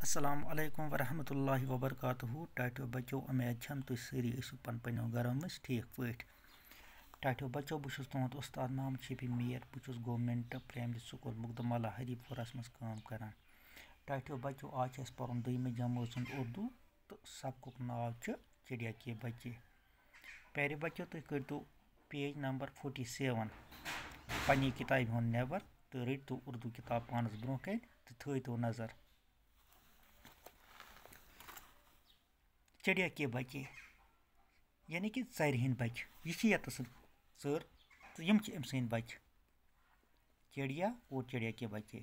अस्सलामु अलैकुम वरहमतुल्लाहि वबरकातुहू। टाटो बच्चो उम्मीद छम तुम सारी पन पनो घर मज ठीक पे। टाटो बच्चो बहुत तुद उस्ताद नाम शफी मीर बहुत गवर्नमेंट प्राइमरी स्कूल मुकदमाला हरीपुरस मज काम करान। टाटो बच्चो आज पर्न दुम जमात उर्दू तो सबक नाव चडिया के बच्चे। प्यारे बच्चो तुम करो पेज नंबर 47 पन्ने किताब हूँ नबर तो रटो उर्दू किताब पानस ब्रो कन तो थो नजर। चडिया के बच्चे यानी कि चर हंद बच्चे यह चर तो यम सद बच्चे चिड़िया और चिड़िया के बच्चे।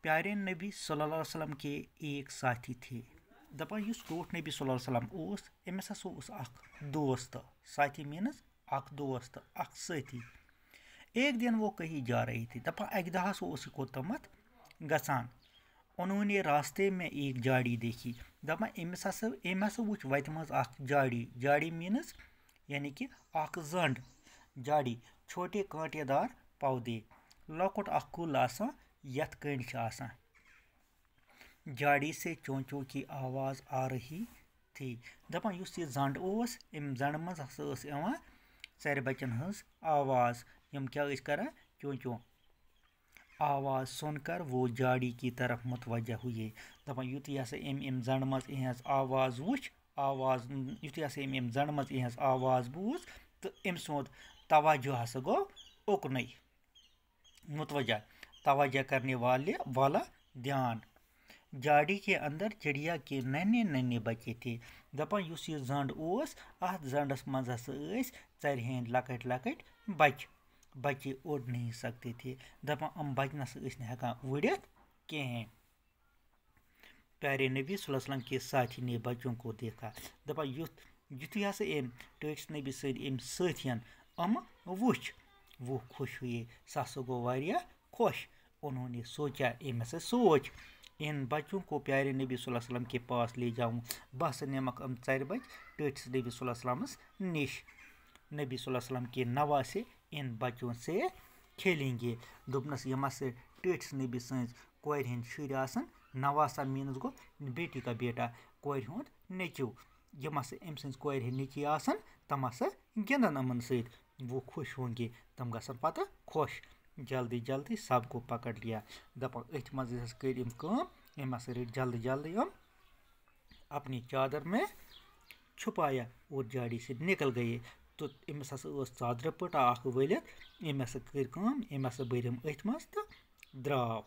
प्यारे नबी सल्लल्लाहु अलैहि वसल्लम के एक साथी थे। दपान युस टोट नबी सल्लल्लाहु अलैहि वसल्लम उस अमिस हसा उस अख दोस्त साथी मीनस अख दोस्त अख साथी। एक दिन वो कहीं जा रही थी। दपा अक दह हसा उस कोतमत गसान। उन्होंने रास्ते में एक झाड़ी देखी। दपान अमिस हसा वुच वत मज अख झाड़ी मीनस यानी कि अख जंड झाड़ी छोटे कांटेदार पौधे लकुट अख कुल आसान यथ कंड आसान। झाड़ी से चों चों की आवाज आ रही थी। दपान युस यह जंड ओस अम जंड मज हसा यवान चर बचन हज आवाज यम क्या करा चों चों। आवाज सुनकर वो झाड़ी की तरफ मुतवज्जा हुए। दपान युथी हसा अम जंड मज इहज आवाज वुच आवाज युथी हसा अम जंड मज इहज आवाज बूज तो अम सुंद तवज्जो हसा गो उकन मुतवज्जा तवज्जा करने वाला ध्यान। झाड़ी के अंदर चिड़िया के नन्हे नन्हे बच्चे थे। दपान युस यह जंड ओस अथ जंडस मज हसा चर हंद लकट लकट बच्चे उड़ नहीं सकते थे। दपान हम बच न हेकान उड़ित कहें। प्यारे नबी सल्लल्लाहु अलैहि वसल्लम के साथी ने बच्चों को देखा। दपान युथी हसा अम टस नबी सथियन अम वुच वो खुश हुए सह गो वारिया खुश। उन्होंने सोचा अम सोच इन बच्चों को प्यारे नबी सल्लल्लाहु अलैहि वसल्लम के पास ले जाऊं। बस निमक अम चर बच टस नबी सल्लल्लाहु अलैहि वसल्लम निश। नबी सल्लल्लाहु अलैहि वसल्लम के नवासे इन बच्चों से खेलेंगे। दोपनस यम टस नबी सज कोर हंद शुर आसन नवासा मीनस गो बेटी का बेटा कोर हुंद नेचू यम अम सज कोर हंद नेची आसन तम गिंदन अमन सत वो खुश होंगे तम गसन पता खुश। जल्दी जल्दी सबको पकड़ लिया। दपान अथ मज कर अम रट जल्दी जल्दी अपनी चादर में छुपाया और झाड़ी से निकल गए। तो अमिस हसा चादर पट अख वलित अम हसा कर अम हसा बरम अथ मज तो द्राव।